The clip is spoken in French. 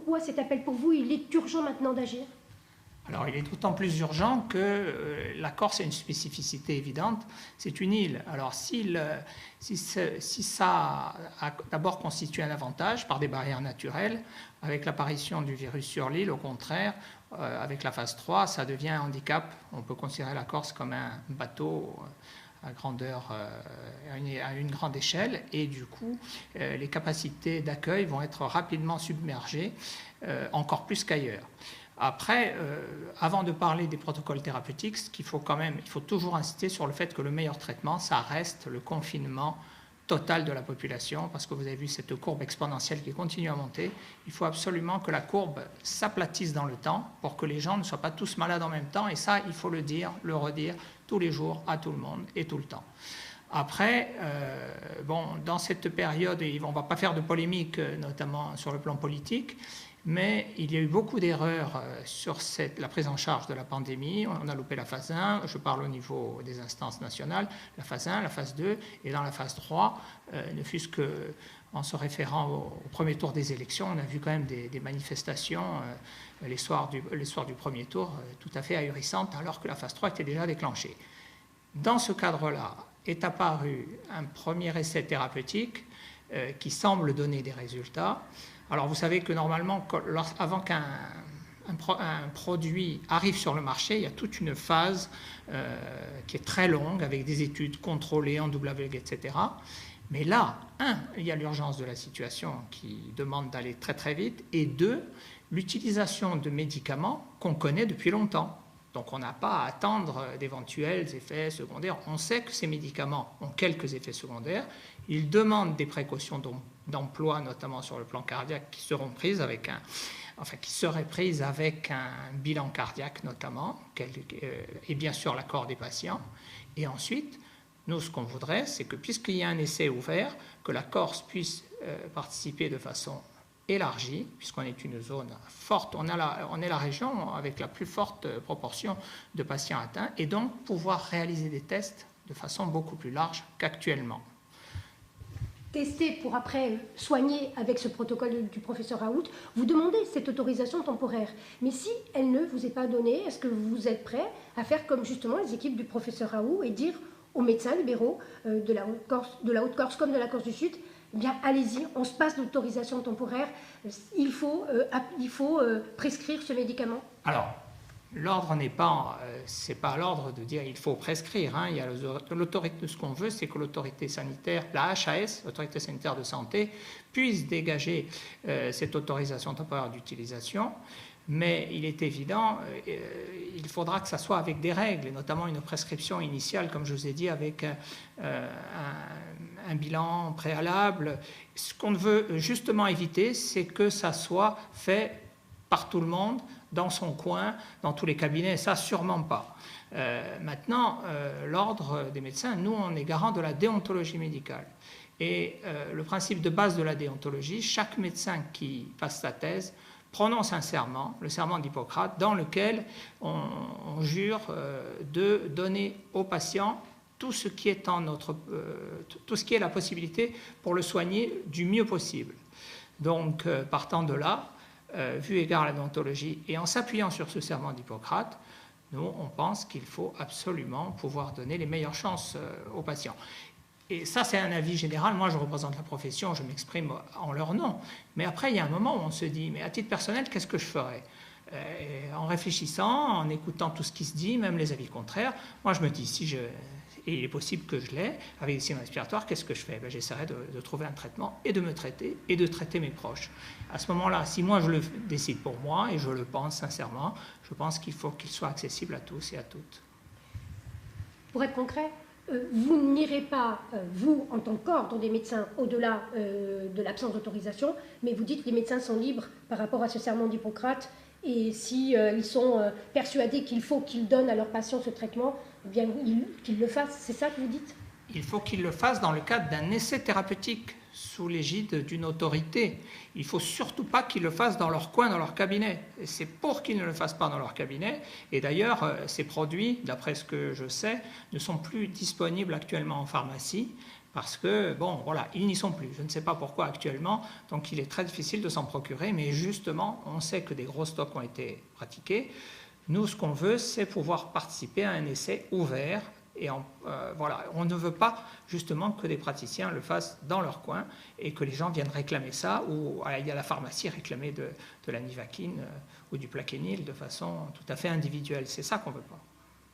pourquoi cet appel pour vous? Il est urgent maintenant d'agir? Alors, il est d'autant plus urgent que la Corse a une spécificité évidente, c'est une île. Alors, si ça a d'abord constitué un avantage par des barrières naturelles, avec l'apparition du virus sur l'île, au contraire, avec la phase 3, ça devient un handicap. On peut considérer la Corse comme un bateau à grandeur, à une grande échelle, et du coup, les capacités d'accueil vont être rapidement submergées, encore plus qu'ailleurs. Après, avant de parler des protocoles thérapeutiques, il faut toujours insister sur le fait que le meilleur traitement, ça reste le confinement total de la population, parce que vous avez vu cette courbe exponentielle qui continue à monter. Il faut absolument que la courbe s'aplatisse dans le temps pour que les gens ne soient pas tous malades en même temps, et ça, il faut le dire, le redire tous les jours à tout le monde et tout le temps. Après, dans cette période, on ne va pas faire de polémique, notamment sur le plan politique, mais il y a eu beaucoup d'erreurs sur la prise en charge de la pandémie. On a loupé la phase 1, je parle au niveau des instances nationales, la phase 1, la phase 2, et dans la phase 3, ne fût-ce qu'en se référant au premier tour des élections, on a vu quand même des manifestations les soirs du premier tour tout à fait ahurissantes, alors que la phase 3 était déjà déclenchée. Dans ce cadre-là, est apparu un premier essai thérapeutique qui semble donner des résultats. Alors vous savez que normalement, avant qu'un produit arrive sur le marché, il y a toute une phase qui est très longue, avec des études contrôlées en double aveugle, etc. Mais là, il y a l'urgence de la situation qui demande d'aller très très vite, et deux, l'utilisation de médicaments qu'on connaît depuis longtemps. Donc on n'a pas à attendre d'éventuels effets secondaires. On sait que ces médicaments ont quelques effets secondaires. Ils demandent des précautions d'emploi, notamment sur le plan cardiaque, qui seraient prises avec un bilan cardiaque notamment, et bien sûr l'accord des patients. Et ensuite, nous, ce qu'on voudrait, c'est que puisqu'il y a un essai ouvert, que la Corse puisse participer de façon élargie, puisqu'on est une zone forte, on est la région avec la plus forte proportion de patients atteints, et donc pouvoir réaliser des tests de façon beaucoup plus large qu'actuellement. Tester pour après soigner avec ce protocole du professeur Raoult, vous demandez cette autorisation temporaire. Mais si elle ne vous est pas donnée, est-ce que vous êtes prêt à faire comme justement les équipes du professeur Raoult et dire aux médecins libéraux de la Haute-Corse comme de la Corse du Sud, eh bien allez-y, on se passe l'autorisation temporaire, il faut prescrire ce médicament? Alors, l'ordre c'est pas l'ordre de dire il faut prescrire. Il y a l'autorité, ce qu'on veut, c'est que l'autorité sanitaire, la HAS, l'autorité sanitaire de santé, puisse dégager cette autorisation temporaire d'utilisation. Mais il est évident, il faudra que ça soit avec des règles, et notamment une prescription initiale, comme je vous ai dit, avec un bilan préalable. Ce qu'on veut justement éviter, c'est que ça soit fait par tout le monde, dans son coin, dans tous les cabinets, ça sûrement pas. Maintenant, l'ordre des médecins, nous, on est garant de la déontologie médicale. Et le principe de base de la déontologie, chaque médecin qui passe sa thèse prononce un serment, le serment d'Hippocrate, dans lequel on jure de donner aux patients tout ce qui est tout ce qui est la possibilité pour le soigner du mieux possible. Donc, partant de là, vu égard à la déontologie et en s'appuyant sur ce serment d'Hippocrate, nous, on pense qu'il faut absolument pouvoir donner les meilleures chances aux patients. Et ça, c'est un avis général. Moi, je représente la profession, je m'exprime en leur nom. Mais après, il y a un moment où on se dit, mais à titre personnel, qu'est-ce que je ferais ? En réfléchissant, en écoutant tout ce qui se dit, même les avis contraires, moi, je me dis, et il est possible que je l'ai, avec des signes respiratoires, qu'est-ce que je fais ? J'essaierai de trouver un traitement et de me traiter et de traiter mes proches. À ce moment-là, si moi je le décide pour moi, et je le pense sincèrement, je pense qu'il faut qu'il soit accessible à tous et à toutes. Pour être concret, vous n'irez pas, vous, en tant qu'ordre des médecins, au-delà de l'absence d'autorisation, mais vous dites que les médecins sont libres par rapport à ce serment d'Hippocrate, et si ils sont persuadés qu'il faut qu'ils donnent à leurs patients ce traitement, eh bien qu'ils le fassent, c'est ça que vous dites ? Il faut qu'ils le fassent dans le cadre d'un essai thérapeutique, sous l'égide d'une autorité. Il ne faut surtout pas qu'ils le fassent dans leur coin, dans leur cabinet. Et c'est pour qu'ils ne le fassent pas dans leur cabinet. Et d'ailleurs, ces produits, d'après ce que je sais, ne sont plus disponibles actuellement en pharmacie, parce que, bon, voilà, ils n'y sont plus. Je ne sais pas pourquoi actuellement, donc il est très difficile de s'en procurer, mais justement, on sait que des gros stocks ont été pratiqués. Nous, ce qu'on veut, c'est pouvoir participer à un essai ouvert. Et voilà, on ne veut pas justement que des praticiens le fassent dans leur coin et que les gens viennent réclamer ça ou aller à la pharmacie réclamer de la nivaquine ou du plaquenil de façon tout à fait individuelle. C'est ça qu'on ne veut pas.